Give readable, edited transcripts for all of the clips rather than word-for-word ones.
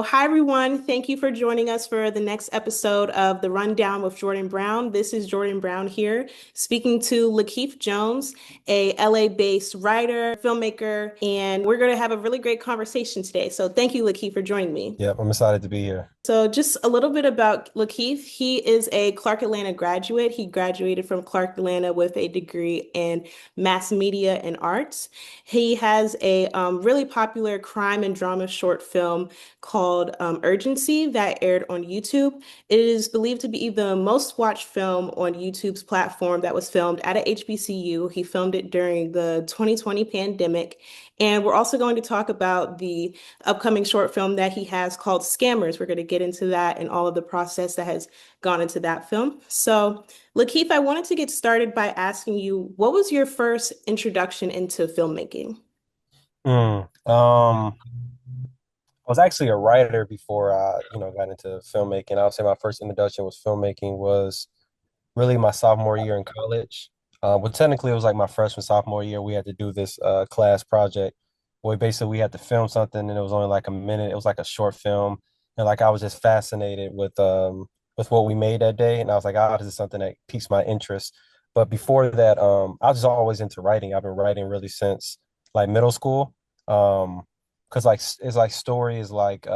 Hi, everyone. Thank you for joining us for the next episode of The Rundown with Jordan Brown. This is Jordan Brown here, speaking to LeKeith Jones, a LA-based writer, filmmaker, and we're going to have a really great conversation today. So thank you, LeKeith, for joining me. Yep, I'm excited to be here. So, just a little bit about LeKeith. He is a Clark Atlanta graduate. He graduated from Clark Atlanta with a degree in mass media and arts. He has a really popular crime and drama short film called Urgency that aired on YouTube. It is believed to be the most watched film on YouTube's platform that was filmed at a HBCU. He filmed it during the 2020 pandemic. And we're also going to talk about the upcoming short film that he has called Scammers. We're going to get into that and all of the process that has gone into that film. So, LeKeith, I wanted to get started by asking you, what was your first introduction into filmmaking? Mm, um, I was actually a writer before I got into filmmaking. I would say my first introduction was filmmaking was really my sophomore year in college. Well, technically it was like my freshman, sophomore year. We had to do this class project where basically we had to film something and it was only like a minute. It was like a short film. And like I was just fascinated with what we made that day. And I was like, oh, this is something that piques my interest. But before that, I was just always into writing. I've been writing really since like middle school. Because like it's like story is like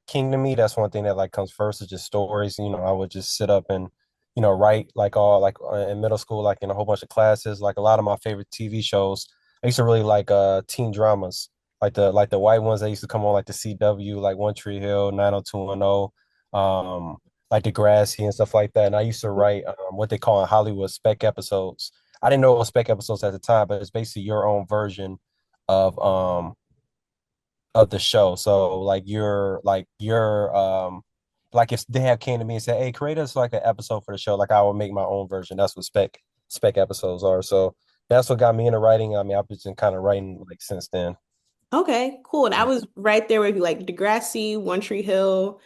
king to me. That's one thing that like comes first is just stories. I would just sit up and write like all like in middle school, like in a whole bunch of classes. Like a lot of my favorite TV shows, I used to really like teen dramas, like the white ones that used to come on like the CW, like One Tree Hill, 90210, like Degrassi and stuff like that. And I used to write what they call in Hollywood spec episodes. I didn't know it was spec episodes at the time, but it's basically your own version of of the show. So like if they have came to me and said, "Hey, create us like an episode for the show," like I would make my own version. That's what spec episodes are. So that's what got me into writing. I mean, I've been kind of writing like since then. Okay, cool. And I was right there with you, like Degrassi, One Tree Hill.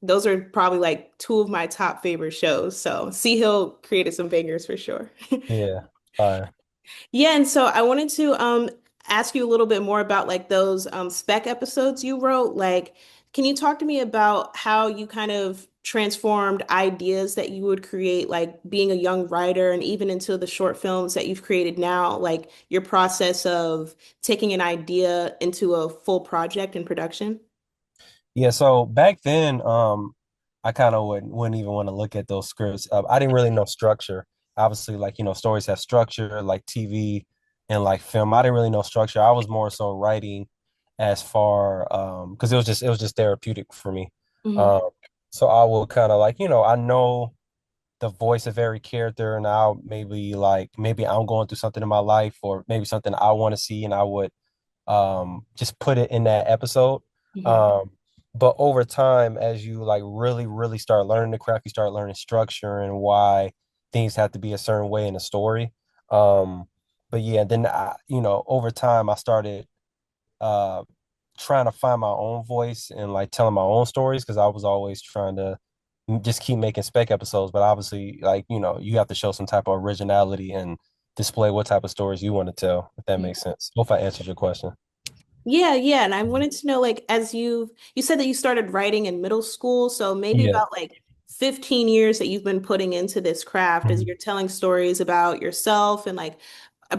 Those are probably like two of my top favorite shows. So Sea Hill created some bangers for sure. Yeah. Fire. Yeah, and so I wanted to ask you a little bit more about like those spec episodes you wrote. Like, can you talk to me about how you kind of transformed ideas that you would create, like being a young writer and even into the short films that you've created now, like your process of taking an idea into a full project in production? Yeah, so back then, I kind of wouldn't even want to look at those scripts. I didn't really know structure. Obviously, like, stories have structure, like TV and like film. I didn't really know structure. I was more so writing as far because it was just therapeutic for me. Hmm. Um, so I would kind of like, I know the voice of every character, and I'll maybe I'm going through something in my life or maybe something I want to see, and I would just put it in that episode. Hmm. Um, but over time, as you like really start learning the craft, you start learning structure and why things have to be a certain way in a story. Um, but yeah, then over time I started uh trying to find my own voice and like telling my own stories because I was always trying to just keep making spec episodes. But obviously, like, you have to show some type of originality and display what type of stories you want to tell, if that makes sense. Hope I answered your question. Yeah, yeah. And I wanted to know, like, as you said that you started writing in middle school, so maybe Yeah. about like 15 years that you've been putting into this craft as Mhm. you're telling stories about yourself and like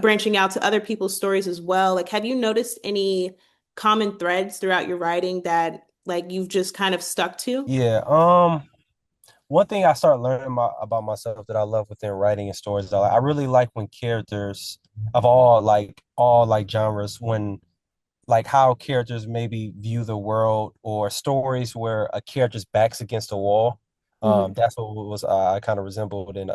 branching out to other people's stories as well. Like, have you noticed any common threads throughout your writing that like you've just kind of stuck to? Yeah. One thing I started learning about myself that I love within writing and stories is I really like when characters of all like genres, when like how characters maybe view the world, or stories where a character's back's against a wall. Hmm. That's what was I kind of resembled in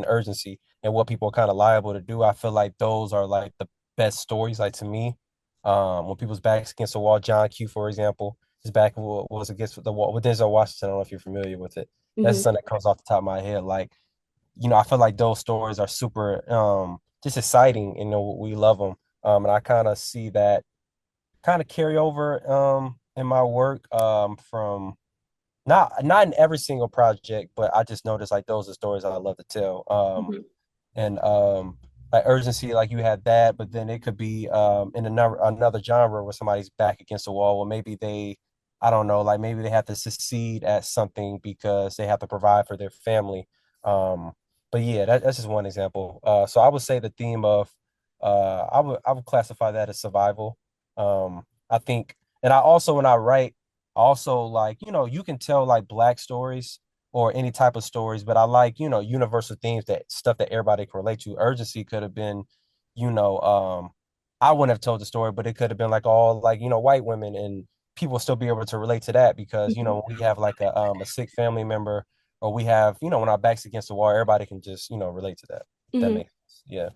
Urgency, and what people are kind of liable to do. I feel like those are like the best stories, like to me. When people's backs against the wall, John Q, for example, his back was against the wall with Denzel Washington. I don't know if you're familiar with it. That's Hmm. something that comes off the top of my head. Like, I feel like those stories are super just exciting. We love them. And I kind of see that kind of carry over in my work from not in every single project, but I just noticed like those are stories I love to tell. Hmm. And like urgency, like you had that, but then it could be in another genre where somebody's back against the wall. Well, maybe they, I don't know, like maybe they have to succeed at something because they have to provide for their family. Um, but yeah, that's just one example. So I would say the theme of I would classify that as survival. I think, and I also when I write, also like you can tell like black stories or any type of stories, but I like, universal themes, that stuff that everybody can relate to. Urgency could have been, you know, I wouldn't have told the story, but it could have been like all like, white women, and people still be able to relate to that because, Mhm. we have like a sick family member, or we have, when our backs against the wall, everybody can just, relate to that. That Mhm. makes sense. Yeah.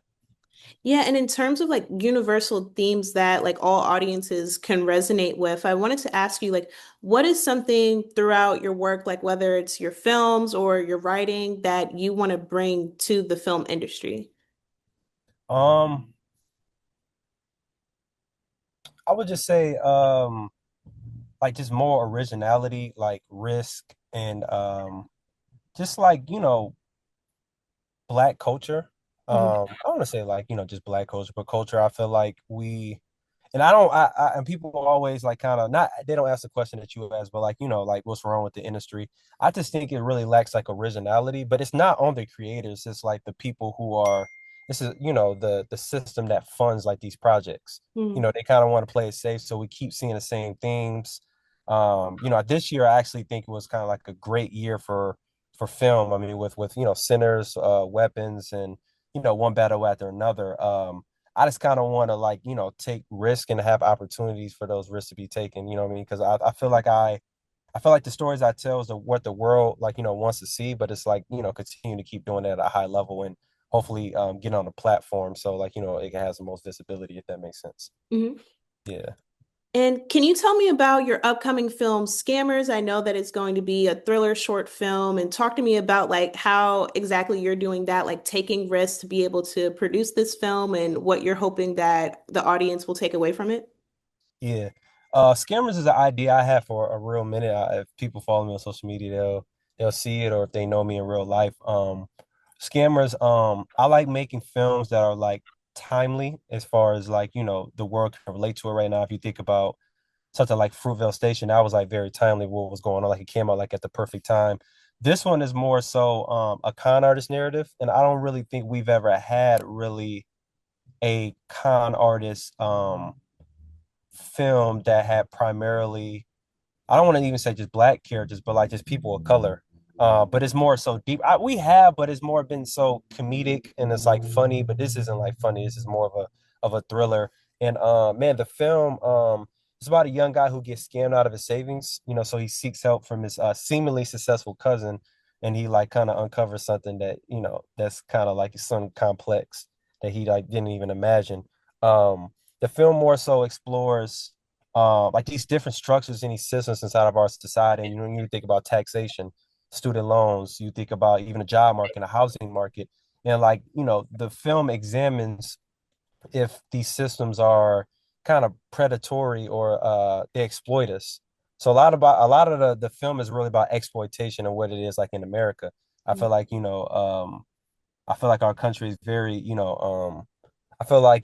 Yeah, and in terms of like universal themes that like all audiences can resonate with, I wanted to ask you like what is something throughout your work, like whether it's your films or your writing, that you want to bring to the film industry? Um, I would just say, like just more originality, like risk, and just like, black culture. Mhm. I want to say like, just black culture, but culture. I feel like and I don't, and people always like kind of not, they don't ask the question that you asked, but like, like what's wrong with the industry? I just think it really lacks like originality, but it's not on the creators. It's like the people who are, this is, the system that funds like these projects. Mhm. They kind of want to play it safe. So we keep seeing the same themes. This year I actually think it was kind of like a great year for film. I mean, with Sinners, Weapons, and one battle after another. I just kind of want to like take risk and have opportunities for those risks to be taken. You know what I mean? Because I feel like I feel like the stories I tell is what the world like wants to see, but it's like continue to keep doing that at a high level and hopefully get on a platform so like it has the most visibility, if that makes sense. Mhm. Yeah. And can you tell me about your upcoming film, Scammers? I know that it's going to be a thriller short film, and talk to me about like how exactly you're doing that, like taking risks to be able to produce this film and what you're hoping that the audience will take away from it. Yeah. Scammers is an idea I had for a real minute. If people follow me on social media, they'll see it, or if they know me in real life. Scammers, I like making films that are like timely as far as like, the world can relate to it right now. If you think about something like Fruitvale Station, that was like very timely what was going on. Like it came out like at the perfect time. This one is more so a con artist narrative, and I don't really think we've ever had really a con artist film that had primarily, I don't want to even say just black characters, but like just people of color. But it's more so deep. We have, but it's more been so comedic and it's like funny. But this isn't like funny. This is more of a thriller. And man, the film it's about a young guy who gets scammed out of his savings. So he seeks help from his seemingly successful cousin, and he like kind of uncovers something that that's kind of like some complex that he like didn't even imagine. The film more so explores like these different structures and these systems inside of our society. And you think about taxation, student loans, you think about even the job market, the housing market, and like the film examines if these systems are kind of predatory or they exploit us. So a lot of the film is really about exploitation and what it is like in America. I feel like I feel like our country is very I feel like,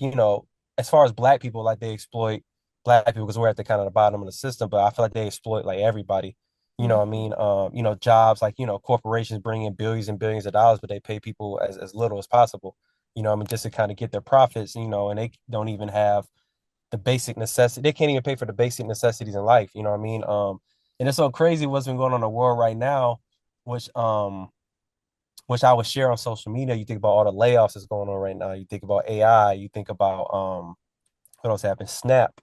as far as black people, like they exploit black people because we're at the kind of the bottom of the system, but I feel like they exploit like everybody. You know Mhm. what I mean? Jobs like, corporations bring in billions and billions of dollars, but they pay people as little as possible. I mean, just to kind of get their profits, and they don't even have the basic necessity. They can't even pay for the basic necessities in life. You know what I mean? And it's so crazy what's been going on in the world right now, which which I would share on social media. You think about all the layoffs that's going on right now. You think about AI. You think about what else happened? Snap.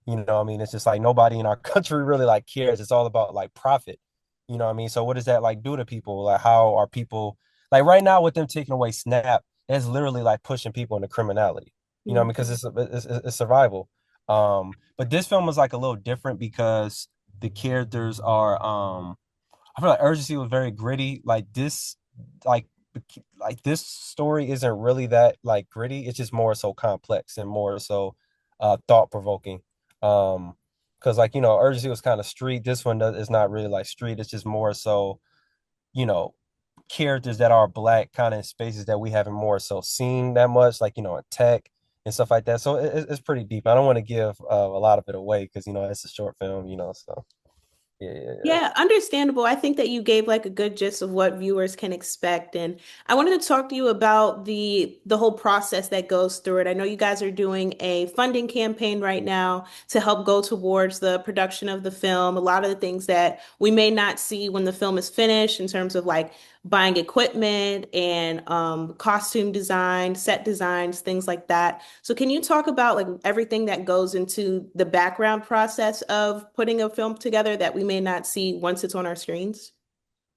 I mean, it's just like nobody in our country really like cares. It's all about like profit. You know what I mean? So what does that like do to people? Like how are people like right now with them taking away Snap? It's literally like pushing people into criminality. I mean, Mhm. because it's survival. But this film was like a little different because the characters are I feel like Urgency was very gritty. Like like this story isn't really that like gritty. It's just more so complex and more so thought provoking. Because like Urgency was kind of street. This one is not really like street. It's just more so you know characters that are black kind of in spaces that we haven't more so seen that much, like, in tech and stuff like that. So it's pretty deep. I don't want to give a lot of it away because, it's a short film, so yeah, yeah, yeah. Yeah, understandable. I think that you gave like a good gist of what viewers can expect. And I wanted to talk to you about the whole process that goes through it. I know you guys are doing a funding campaign right now to help go towards the production of the film. A lot of the things that we may not see when the film is finished in terms of like buying equipment and costume design, set designs, things like that. So can you talk about like everything that goes into the background process of putting a film together that we may not see once it's on our screens?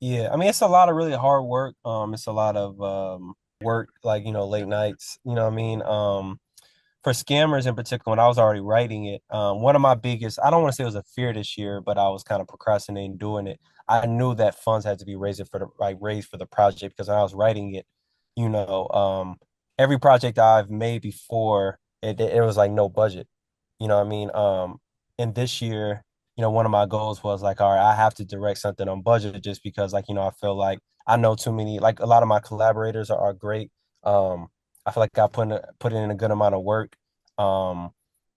Yeah, I mean, it's a lot of really hard work. It's a lot of work, like, late nights, what I mean? For Scammers in particular, when I was already writing it, one of my biggest, I don't want to say it was a fear this year, but I was kind of procrastinating doing it. I knew that funds had to be raised for the project because when I was writing it, you know, um, every project I've made before, it was like no budget. You know what I mean? And this year, one of my goals was like, all right, I have to direct something on budget just because, like, I feel like I know too many, like a lot of my collaborators are great. I feel like I put in a good amount of work. Um,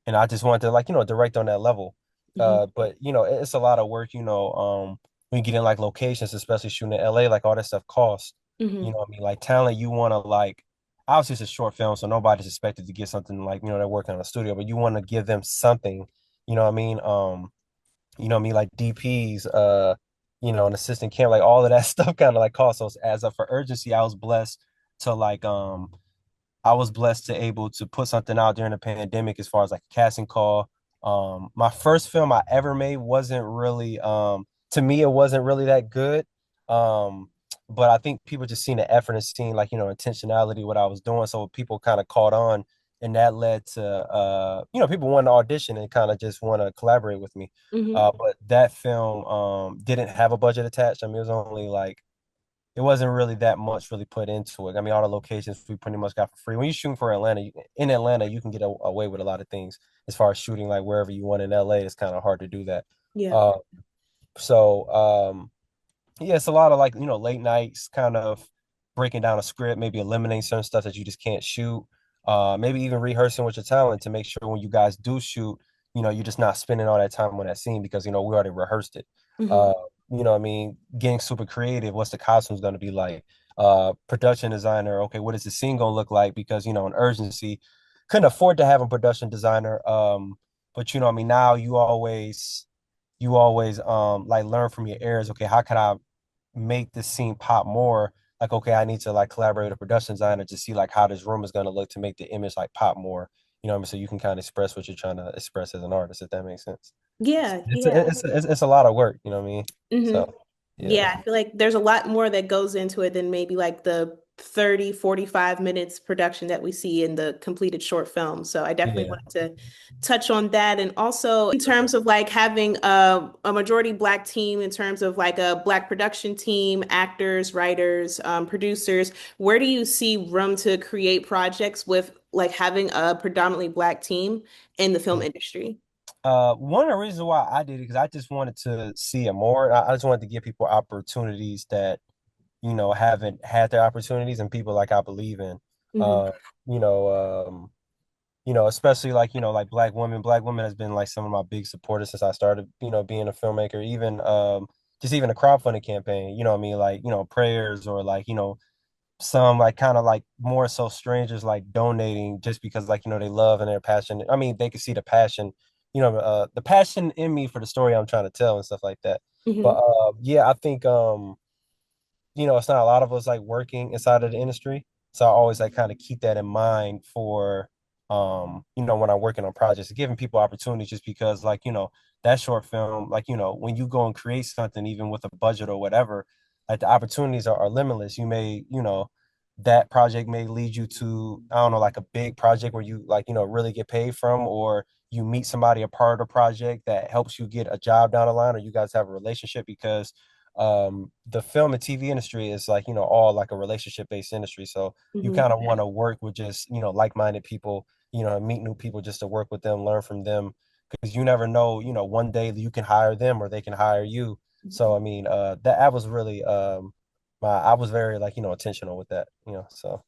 and I just wanted to, like, direct on that level. Hmm. But it's a lot of work, when you get in like locations, especially shooting in LA, like all that stuff costs. You Hmm. know what I mean? Like talent, you want to like obviously it's a short film, so nobody's expected to get something like, they're working on a studio, but you want to give them something, you know what I mean? You know what I mean, like DPs, an assistant camera, like all of that stuff kind of like costs. So it adds up for urgency. To like I was blessed to able to put something out during the pandemic as far as like a casting call. My first film I ever made wasn't really to me it wasn't really that good. But I think people just seen the effort and seeing like, intentionality what I was doing. So people kind of caught on and that led to people wanting to audition and kind of just want to collaborate with me. Hmm. But that film didn't have a budget attached. I mean, it was only like it wasn't really that much really put into it. I mean, all the locations we pretty much got for free. When you're shooting for Atlanta, in Atlanta, you can get away with a lot of things as far as shooting like wherever you want in LA. It's kind of hard to do that. Yeah. Uh, so yeah, it's a lot of like, late nights kind of breaking down a script, maybe eliminating certain stuff that you just can't shoot. Maybe even rehearsing with your talent to make sure when you guys do shoot, you're just not spending all that time on that scene because, we already rehearsed it. Hmm. Uh, what I mean? Getting super creative. What's the costumes going to be like? Production designer. Okay, what is the scene going to look like? Because, an urgency. Couldn't afford to have a production designer. But what I mean? Now you always like learn from your errors. Okay, how can I make the scene pop more? Like, okay, I need to like collaborate with a production designer to see like how this room is gonna look to make the image like pop more. You know what I mean? So you can kind of express what you're trying to express as an artist, if that makes sense. Yeah. It's Yeah. it's a lot of work, you know what I mean? Hmm. So yeah. Yeah, I feel like there's a lot more that goes into it than maybe like the 30, 45 minutes production that we see in the completed short film. So I definitely Yeah. wanted to touch on that. And also in terms of like having a majority Black team, in terms of like a Black production team, actors, writers, producers, where do you see room to create projects with like having a predominantly Black team in the film industry? One of the reasons why I did it because I just wanted to see it more. I just wanted to give people opportunities that haven't had their opportunities and people like I believe in. Hmm. Uh, you know, especially like, like Black women. Black women has been like some of my big supporters since I started, being a filmmaker. Even just even a crowdfunding campaign, you know what I mean? Like, prayers or like, some like kind of like more so strangers like donating just because like, they love and they're passionate. I mean, they can see the passion in me for the story I'm trying to tell and stuff like that. But Hmm. yeah, I think it's not a lot of us like working inside of the industry. So I always like kind of keep that in mind for when I'm working on projects, giving people opportunities just because like, that short film, like, when you go and create something, even with a budget or whatever, like the opportunities are limitless. You may, that project may lead you to, I don't know, like a big project where you like, really get paid from, or you meet somebody a part of the project that helps you get a job down the line, or you guys have a relationship because the film and TV industry is like, all like a relationship based industry. So you Hmm. kind of want to work with just, like-minded people, meet new people just to work with them, learn from them. Because you never know, one day you can hire them or they can hire you. So I mean, that was really I was very like, intentional with that, so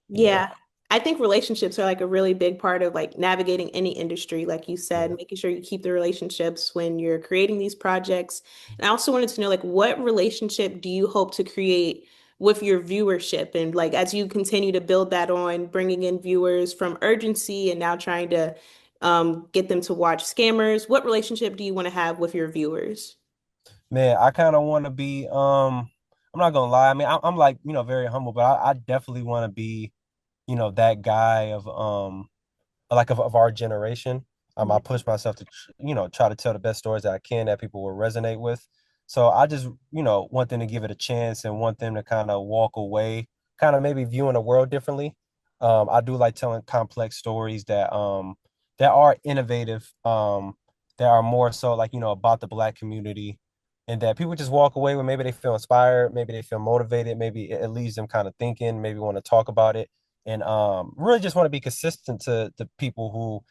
yeah. Yeah. I think relationships are like a really big part of like navigating any industry, like you said, Yeah. making sure you keep the relationships when you're creating these projects. And I also wanted to know like what relationship do you hope to create with your viewership and like as you continue to build that on, bringing in viewers from urgency and now trying to get them to watch Scammers, what relationship do you want to have with your viewers? Man, I kind of want to be I'm not gonna lie. I mean, I'm like, very humble, but I definitely want to be, that guy of of our generation. I Mhm. push myself to, try to tell the best stories that I can that people will resonate with. So I just, want them to give it a chance and want them to kind of walk away, kind of maybe viewing the world differently. I do like telling complex stories that are innovative, that are more so like, about the Black community, and that people just walk away with maybe they feel inspired, maybe they feel motivated, maybe it leaves them kind of thinking, maybe want to talk about it and really just want to be consistent to the people who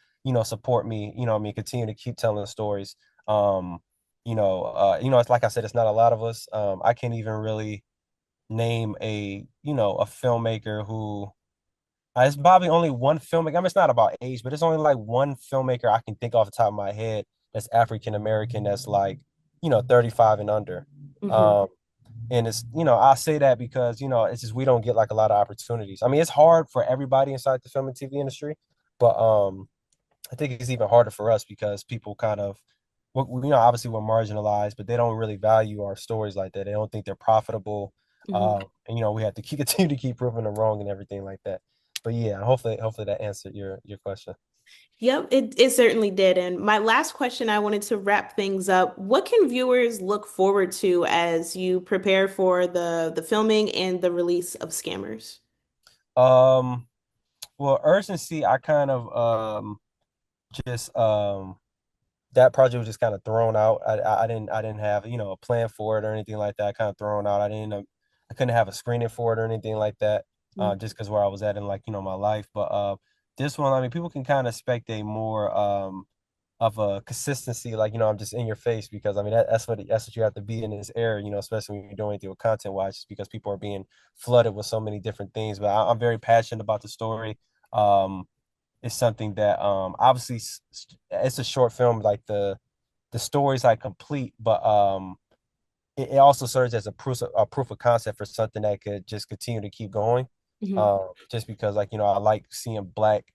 support me, I mean, continue to keep telling the stories. It's like I said, it's not a lot of us. I can't even really name a filmmaker who it's probably only one filmmaker. I mean, it's not about age, but it's only like one filmmaker I can think off the top of my head that's African American, that's like 35 and under. Mhm. um and it's, I say that because, it's just we don't get like a lot of opportunities. I mean, it's hard for everybody inside the film and TV industry, but I think it's even harder for us because people kind of, obviously we're marginalized, but they don't really value our stories like that. They don't think they're profitable. Mhm. And we have to continue to keep proving them wrong and everything like that. But yeah, hopefully that answered your question. Yep, it certainly did. And my last question, I wanted to wrap things up. What can viewers look forward to as you prepare for the filming and the release of Scammers? Um, well, urgency, I kind of just that project was just kind of thrown out. I didn't have, a plan for it or anything like that. Kind of thrown out. I couldn't have a screening for it or anything like that. Mm. Just because where I was at in like, my life. But this one, I mean, people can kind of expect a more of a consistency, like, I'm just in your face because I mean that's what you have to be in this era, especially when you're doing anything with content wise, just because people are being flooded with so many different things. But I'm very passionate about the story. Um, it's something that obviously it's a short film, like the story's like complete, but it also serves as a proof of concept for something that could just continue to keep going. Mhm. Just because, like, I like seeing Black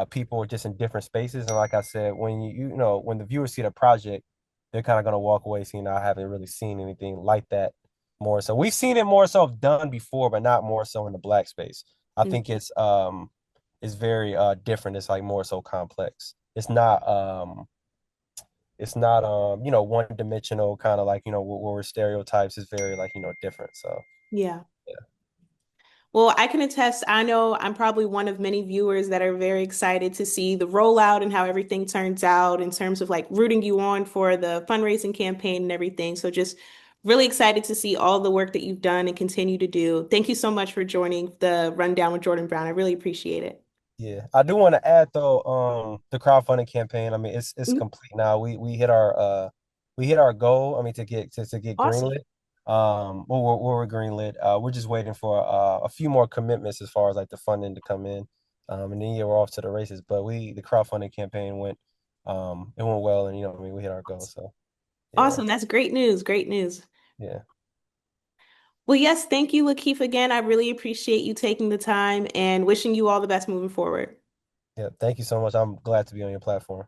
people just in different spaces. And like I said, when when the viewers see the project, they're kind of gonna walk away seeing I haven't really seen anything like that more. So we've seen it more so done before, but not more so in the Black space. I Mm. think it's very different. It's like more so complex. It's not one dimensional, kind of like, where we're stereotypes. Is very like, different. So Yeah. yeah. Well, I can attest, I know I'm probably one of many viewers that are very excited to see the rollout and how everything turns out in terms of like rooting you on for the fundraising campaign and everything. So just really excited to see all the work that you've done and continue to do. Thank you so much for joining the Rundown with Jordan Brown. I really appreciate it. Yeah, I do want to add though, the crowdfunding campaign. I mean, it's Mhm. complete now. We hit our goal. I mean, to get Awesome. greenlit. We're greenlit. We're just waiting for a few more commitments as far as like the funding to come in. And then yeah, we're off to the races. But the crowdfunding campaign it went well, and I mean, we hit our goal. So yeah, Awesome. That's great news. Great news. yeah, Well, yes, thank you, LaKeith, again. I really appreciate you taking the time and wishing you all the best moving forward. yeah. Thank you so much. I'm glad to be on your platform.